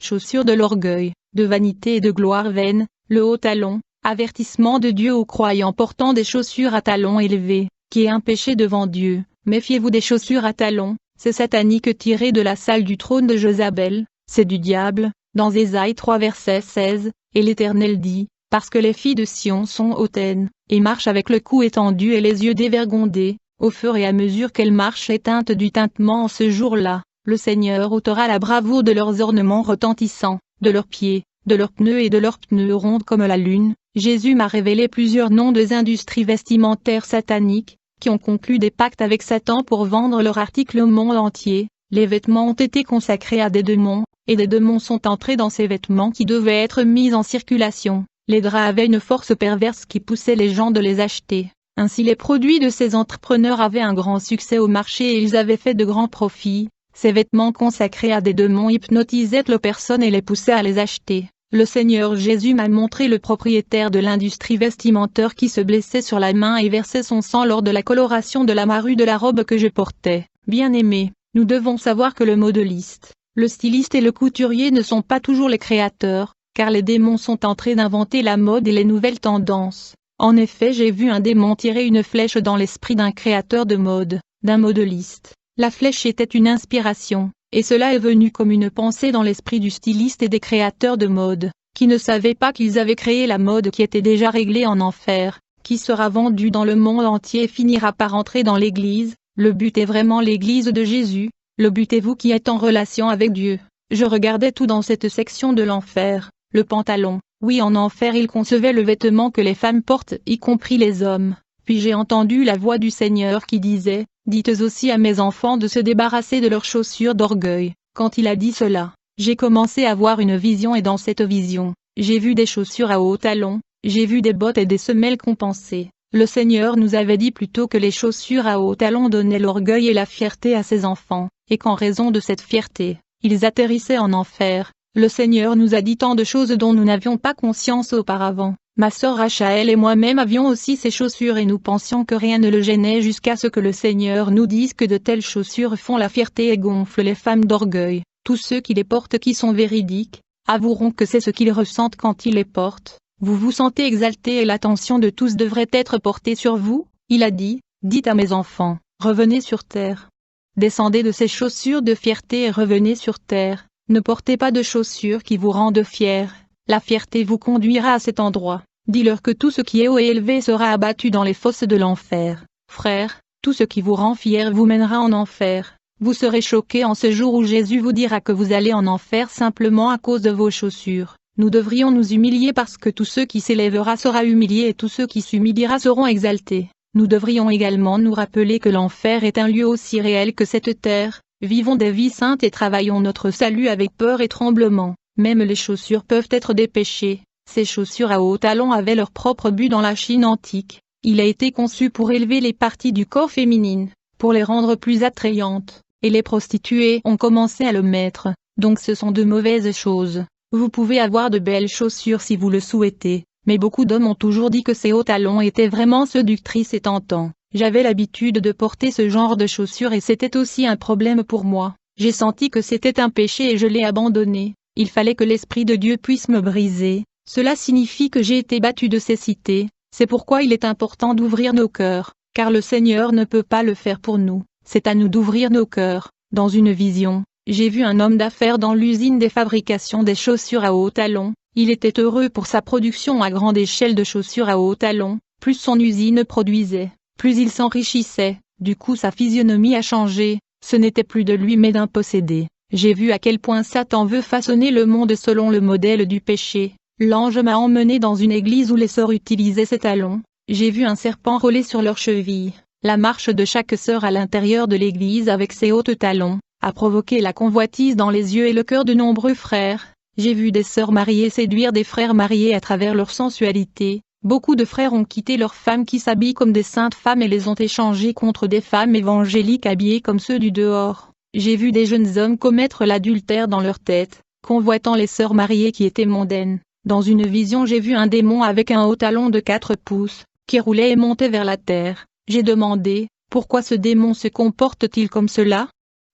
chaussures de l'orgueil, de vanité et de gloire vaine, le haut talon, avertissement de Dieu aux croyants portant des chaussures à talons élevés, qui est un péché devant Dieu. Méfiez-vous des chaussures à talons, c'est satanique tiré de la salle du trône de Jézabel, c'est du diable, dans Ésaïe 3 verset 16, et l'Éternel dit, parce que les filles de Sion sont hautaines, et marchent avec le cou étendu et les yeux dévergondés, au fur et à mesure qu'elles marchent éteintes du tintement en ce jour-là, le Seigneur ôtera la bravoure de leurs ornements retentissants, de leurs pieds, de leurs pneus et de leurs pneus ronds comme la lune. Jésus m'a révélé plusieurs noms des industries vestimentaires sataniques, qui ont conclu des pactes avec Satan pour vendre leurs articles au monde entier. Les vêtements ont été consacrés à des démons, et des démons sont entrés dans ces vêtements qui devaient être mis en circulation. Les draps avaient une force perverse qui poussait les gens de les acheter. Ainsi les produits de ces entrepreneurs avaient un grand succès au marché et ils avaient fait de grands profits. Ces vêtements consacrés à des démons hypnotisaient les personnes et les poussaient à les acheter. Le Seigneur Jésus m'a montré le propriétaire de l'industrie vestimentaire qui se blessait sur la main et versait son sang lors de la coloration de la marue de la robe que je portais. Bien-aimés, nous devons savoir que le modéliste, le styliste et le couturier ne sont pas toujours les créateurs, car les démons sont en train d'inventer la mode et les nouvelles tendances. En effet, j'ai vu un démon tirer une flèche dans l'esprit d'un créateur de mode, d'un modéliste. La flèche était une inspiration, et cela est venu comme une pensée dans l'esprit du styliste et des créateurs de mode, qui ne savaient pas qu'ils avaient créé la mode qui était déjà réglée en enfer, qui sera vendue dans le monde entier et finira par entrer dans l'église. Le but est vraiment l'église de Jésus, le but est vous qui êtes en relation avec Dieu. Je regardais tout dans cette section de l'enfer, le pantalon. Oui, en enfer il concevait le vêtement que les femmes portent, y compris les hommes. Puis j'ai entendu la voix du Seigneur qui disait, « Dites aussi à mes enfants de se débarrasser de leurs chaussures d'orgueil. » Quand il a dit cela, j'ai commencé à voir une vision et dans cette vision, j'ai vu des chaussures à hauts talons, j'ai vu des bottes et des semelles compensées. Le Seigneur nous avait dit plutôt que les chaussures à hauts talons donnaient l'orgueil et la fierté à ses enfants, et qu'en raison de cette fierté, ils atterrissaient en enfer. Le Seigneur nous a dit tant de choses dont nous n'avions pas conscience auparavant. Ma sœur Rachel et moi-même avions aussi ces chaussures et nous pensions que rien ne le gênait jusqu'à ce que le Seigneur nous dise que de telles chaussures font la fierté et gonflent les femmes d'orgueil. Tous ceux qui les portent qui sont véridiques, avoueront que c'est ce qu'ils ressentent quand ils les portent. Vous vous sentez exalté et l'attention de tous devrait être portée sur vous. Il a dit, dites à mes enfants, revenez sur terre. Descendez de ces chaussures de fierté et revenez sur terre. Ne portez pas de chaussures qui vous rendent fiers. La fierté vous conduira à cet endroit. Dis-leur que tout ce qui est haut et élevé sera abattu dans les fosses de l'enfer. Frères, tout ce qui vous rend fier vous mènera en enfer. Vous serez choqués en ce jour où Jésus vous dira que vous allez en enfer simplement à cause de vos chaussures. Nous devrions nous humilier parce que tout ceux qui s'élèvera sera humilié et tous ceux qui s'humiliera seront exaltés. Nous devrions également nous rappeler que l'enfer est un lieu aussi réel que cette terre. Vivons des vies saintes et travaillons notre salut avec peur et tremblement. Même les chaussures peuvent être des péchés. Ces chaussures à hauts talons avaient leur propre but dans la Chine antique. Il a été conçu pour élever les parties du corps féminines, pour les rendre plus attrayantes, et les prostituées ont commencé à le mettre. Donc ce sont de mauvaises choses. Vous pouvez avoir de belles chaussures si vous le souhaitez, mais beaucoup d'hommes ont toujours dit que ces hauts talons étaient vraiment séductrices et tentants. J'avais l'habitude de porter ce genre de chaussures et c'était aussi un problème pour moi. J'ai senti que c'était un péché et je l'ai abandonné. Il fallait que l'Esprit de Dieu puisse me briser. Cela signifie que j'ai été battu de cécité. C'est pourquoi il est important d'ouvrir nos cœurs, car le Seigneur ne peut pas le faire pour nous. C'est à nous d'ouvrir nos cœurs. Dans une vision, j'ai vu un homme d'affaires dans l'usine des fabrications des chaussures à hauts talons. Il était heureux pour sa production à grande échelle de chaussures à hauts talons. Plus son usine produisait, plus il s'enrichissait. Du coup sa physionomie a changé. Ce n'était plus de lui mais d'un possédé. J'ai vu à quel point Satan veut façonner le monde selon le modèle du péché. L'ange m'a emmené dans une église où les sœurs utilisaient ces talons. J'ai vu un serpent rouler sur leurs chevilles. La marche de chaque sœur à l'intérieur de l'église avec ses hautes talons a provoqué la convoitise dans les yeux et le cœur de nombreux frères. J'ai vu des sœurs mariées séduire des frères mariés à travers leur sensualité. Beaucoup de frères ont quitté leurs femmes qui s'habillent comme des saintes femmes et les ont échangées contre des femmes évangéliques habillées comme ceux du dehors. J'ai vu des jeunes hommes commettre l'adultère dans leur tête, convoitant les sœurs mariées qui étaient mondaines. Dans une vision j'ai vu un démon avec un haut talon de 4 pouces, qui roulait et montait vers la terre. J'ai demandé, pourquoi ce démon se comporte-t-il comme cela?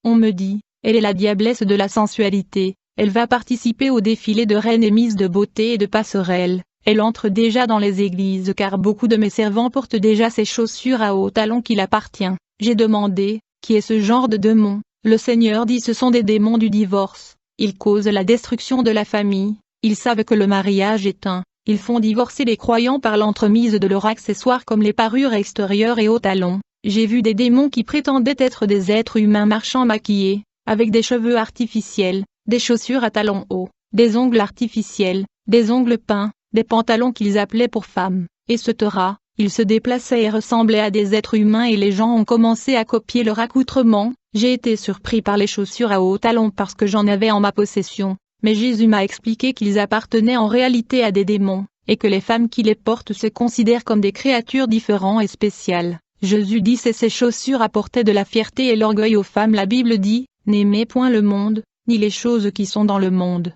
On me dit, elle est la diablesse de la sensualité, elle va participer au défilé de reines et misses de beauté et de passerelles. Elle entre déjà dans les églises car beaucoup de mes servants portent déjà ces chaussures à hauts talons qu'il appartient. J'ai demandé, qui est ce genre de démon? Le Seigneur dit ce sont des démons du divorce. Ils causent la destruction de la famille, ils savent que le mariage est un. Ils font divorcer les croyants par l'entremise de leurs accessoires comme les parures extérieures et hauts talons. J'ai vu des démons qui prétendaient être des êtres humains marchant maquillés, avec des cheveux artificiels, des chaussures à talons hauts, des ongles artificiels, des ongles peints, des pantalons qu'ils appelaient pour femmes, etc. Ils se déplaçaient et ressemblaient à des êtres humains et les gens ont commencé à copier leur accoutrement. J'ai été surpris par les chaussures à hauts talons parce que j'en avais en ma possession, mais Jésus m'a expliqué qu'ils appartenaient en réalité à des démons, et que les femmes qui les portent se considèrent comme des créatures différentes et spéciales. Jésus dit que ces chaussures apportaient de la fierté et l'orgueil aux femmes. La Bible dit, n'aimez point le monde, ni les choses qui sont dans le monde.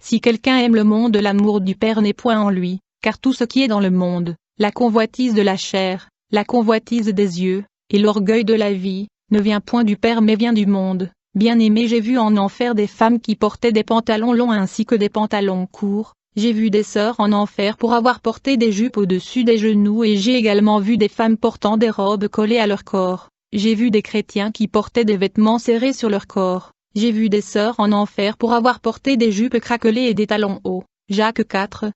Si quelqu'un aime le monde, l'amour du Père n'est point en lui, car tout ce qui est dans le monde, la convoitise de la chair, la convoitise des yeux, et l'orgueil de la vie, ne vient point du Père mais vient du monde. Bien-aimé, j'ai vu en enfer des femmes qui portaient des pantalons longs ainsi que des pantalons courts. J'ai vu des sœurs en enfer pour avoir porté des jupes au-dessus des genoux et j'ai également vu des femmes portant des robes collées à leur corps. J'ai vu des chrétiens qui portaient des vêtements serrés sur leur corps. J'ai vu des sœurs en enfer pour avoir porté des jupes craquelées et des talons hauts. Jacques 4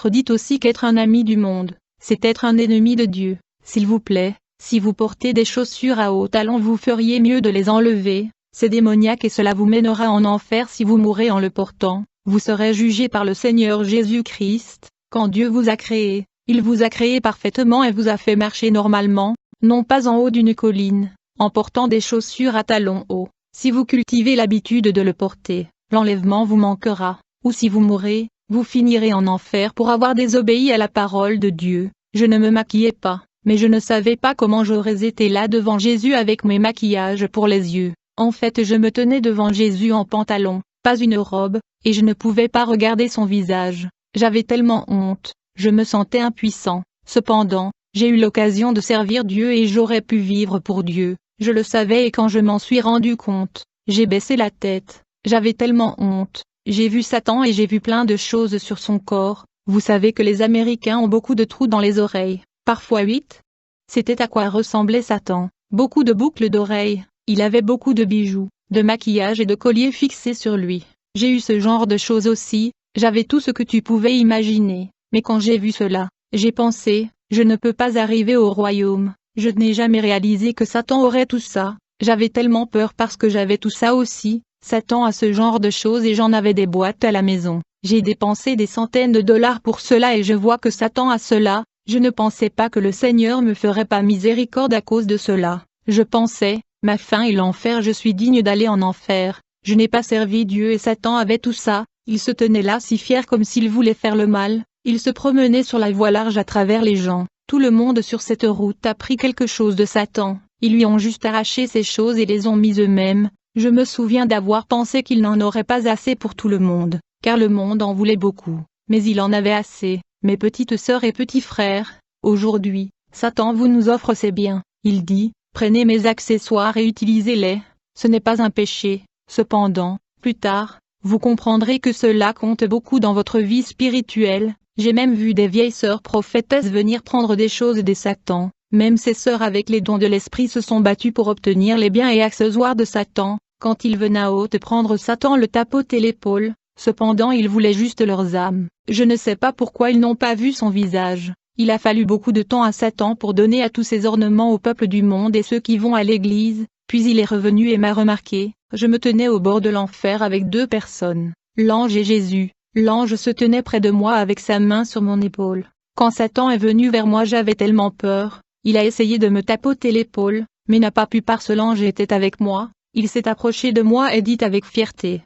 dit aussi qu'être un ami du monde, c'est être un ennemi de Dieu. S'il vous plaît, si vous portez des chaussures à hauts talons, vous feriez mieux de les enlever. C'est démoniaque et cela vous mènera en enfer si vous mourrez en le portant. Vous serez jugé par le Seigneur Jésus-Christ. Quand Dieu vous a créé, il vous a créé parfaitement et vous a fait marcher normalement, non pas en haut d'une colline, en portant des chaussures à talons hauts. Si vous cultivez l'habitude de le porter, l'enlèvement vous manquera, ou si vous mourrez, vous finirez en enfer pour avoir désobéi à la parole de Dieu. Je ne me maquillais pas, mais je ne savais pas comment j'aurais été là devant Jésus avec mes maquillages pour les yeux. En fait, je me tenais devant Jésus en pantalon, pas une robe, et je ne pouvais pas regarder son visage. J'avais tellement honte, je me sentais impuissant. Cependant, j'ai eu l'occasion de servir Dieu et j'aurais pu vivre pour Dieu. Je le savais et quand je m'en suis rendu compte, j'ai baissé la tête. J'avais tellement honte. J'ai vu Satan et j'ai vu plein de choses sur son corps. Vous savez que les Américains ont beaucoup de trous dans les oreilles, parfois 8. C'était à quoi ressemblait Satan. Beaucoup de boucles d'oreilles. Il avait beaucoup de bijoux, de maquillage et de colliers fixés sur lui. J'ai eu ce genre de choses aussi. J'avais tout ce que tu pouvais imaginer. Mais quand j'ai vu cela, j'ai pensé, je ne peux pas arriver au royaume. Je n'ai jamais réalisé que Satan aurait tout ça. J'avais tellement peur parce que j'avais tout ça aussi. Satan a ce genre de choses et j'en avais des boîtes à la maison. J'ai dépensé des centaines de dollars pour cela et je vois que Satan a cela. Je ne pensais pas que le Seigneur me ferait pas miséricorde à cause de cela. Je pensais, ma faim et l'enfer, je suis digne d'aller en enfer. Je n'ai pas servi Dieu et Satan avait tout ça. Il se tenait là si fier comme s'il voulait faire le mal. Il se promenait sur la voie large à travers les gens. Tout le monde sur cette route a pris quelque chose de Satan. Ils lui ont juste arraché ces choses et les ont mises eux-mêmes. Je me souviens d'avoir pensé qu'il n'en aurait pas assez pour tout le monde, car le monde en voulait beaucoup, mais il en avait assez. Mes petites sœurs et petits frères, aujourd'hui, Satan vous nous offre ses biens. Il dit, prenez mes accessoires et utilisez-les. Ce n'est pas un péché. Cependant, plus tard, vous comprendrez que cela compte beaucoup dans votre vie spirituelle. J'ai même vu des vieilles sœurs prophétesses venir prendre des choses des Satan. Même ces sœurs avec les dons de l'esprit se sont battues pour obtenir les biens et accessoires de Satan. Quand il venait à haute prendre Satan le tapotait l'épaule. Cependant il voulait juste leurs âmes. Je ne sais pas pourquoi ils n'ont pas vu son visage. Il a fallu beaucoup de temps à Satan pour donner à tous ses ornements au peuple du monde et ceux qui vont à l'église. Puis il est revenu et m'a remarqué. Je me tenais au bord de l'enfer avec deux personnes, l'ange et Jésus. L'ange se tenait près de moi avec sa main sur mon épaule. Quand Satan est venu vers moi, j'avais tellement peur. Il a essayé de me tapoter l'épaule, mais n'a pas pu parce que l'ange était avec moi. Il s'est approché de moi et dit avec fierté,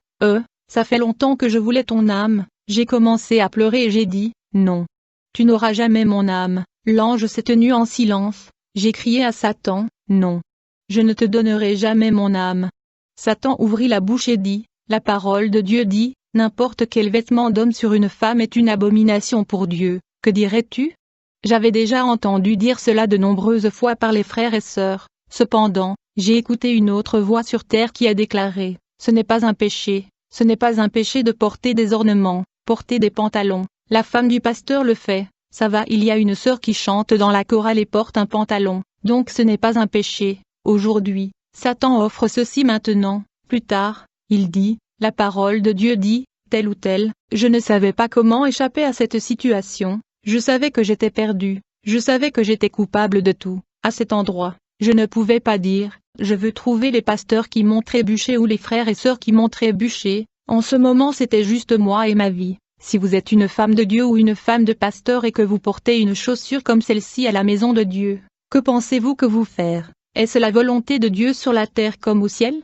ça fait longtemps que je voulais ton âme. J'ai commencé à pleurer et j'ai dit, non. Tu n'auras jamais mon âme. L'ange s'est tenu en silence. J'ai crié à Satan, non. Je ne te donnerai jamais mon âme. Satan ouvrit la bouche et dit, la parole de Dieu dit, n'importe quel vêtement d'homme sur une femme est une abomination pour Dieu. Que dirais-tu? J'avais déjà entendu dire cela de nombreuses fois par les frères et sœurs. Cependant, j'ai écouté une autre voix sur terre qui a déclaré, ce n'est pas un péché, Ce n'est pas un péché de porter des ornements, porter des pantalons. La femme du pasteur le fait. Ça va, il y a une sœur qui chante dans la chorale et porte un pantalon, donc ce n'est pas un péché. Aujourd'hui, Satan offre ceci maintenant. Plus tard, il dit, la parole de Dieu dit, tel ou tel, je ne savais pas comment échapper à cette situation, je savais que j'étais perdu, je savais que j'étais coupable de tout, à cet endroit, je ne pouvais pas dire, je veux trouver les pasteurs qui m'ont trébuché ou les frères et sœurs qui m'ont trébuché, en ce moment c'était juste moi et ma vie. Si vous êtes une femme de Dieu ou une femme de pasteur et que vous portez une chaussure comme celle-ci à la maison de Dieu, que pensez-vous que vous faire? Est-ce la volonté de Dieu sur la terre comme au ciel?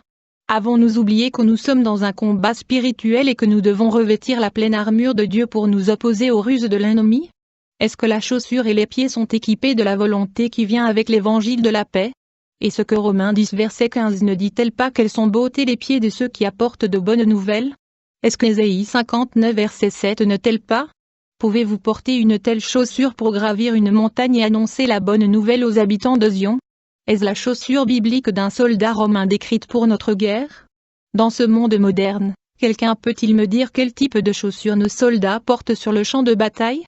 Avons-nous oublié que nous sommes dans un combat spirituel et que nous devons revêtir la pleine armure de Dieu pour nous opposer aux ruses de l'ennemi? Est-ce que la chaussure et les pieds sont équipés de la volonté qui vient avec l'évangile de la paix? Et ce que Romains 10 verset 15 ne dit-elle pas qu'elles sont beautés les pieds de ceux qui apportent de bonnes nouvelles? Est-ce que Ésaïe 59 verset 7 ne t-elle pas? Pouvez-vous porter une telle chaussure pour gravir une montagne et annoncer la bonne nouvelle aux habitants de Zion? Est-ce la chaussure biblique d'un soldat romain décrite pour notre guerre? Dans ce monde moderne, quelqu'un peut-il me dire quel type de chaussures nos soldats portent sur le champ de bataille?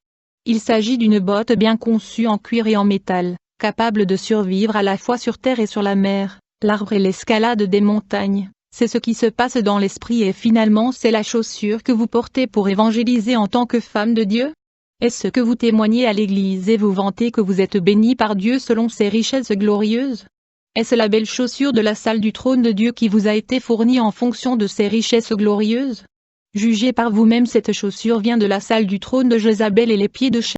Il s'agit d'une botte bien conçue en cuir et en métal, capable de survivre à la fois sur terre et sur la mer, l'arbre et l'escalade des montagnes. C'est ce qui se passe dans l'esprit et finalement c'est la chaussure que vous portez pour évangéliser en tant que femme de Dieu? Est-ce que vous témoignez à l'Église et vous vantez que vous êtes bénie par Dieu selon ses richesses glorieuses? Est-ce la belle chaussure de la salle du trône de Dieu qui vous a été fournie en fonction de ses richesses glorieuses? Jugez par vous-même, cette chaussure vient de la salle du trône de Jézabel et les pieds de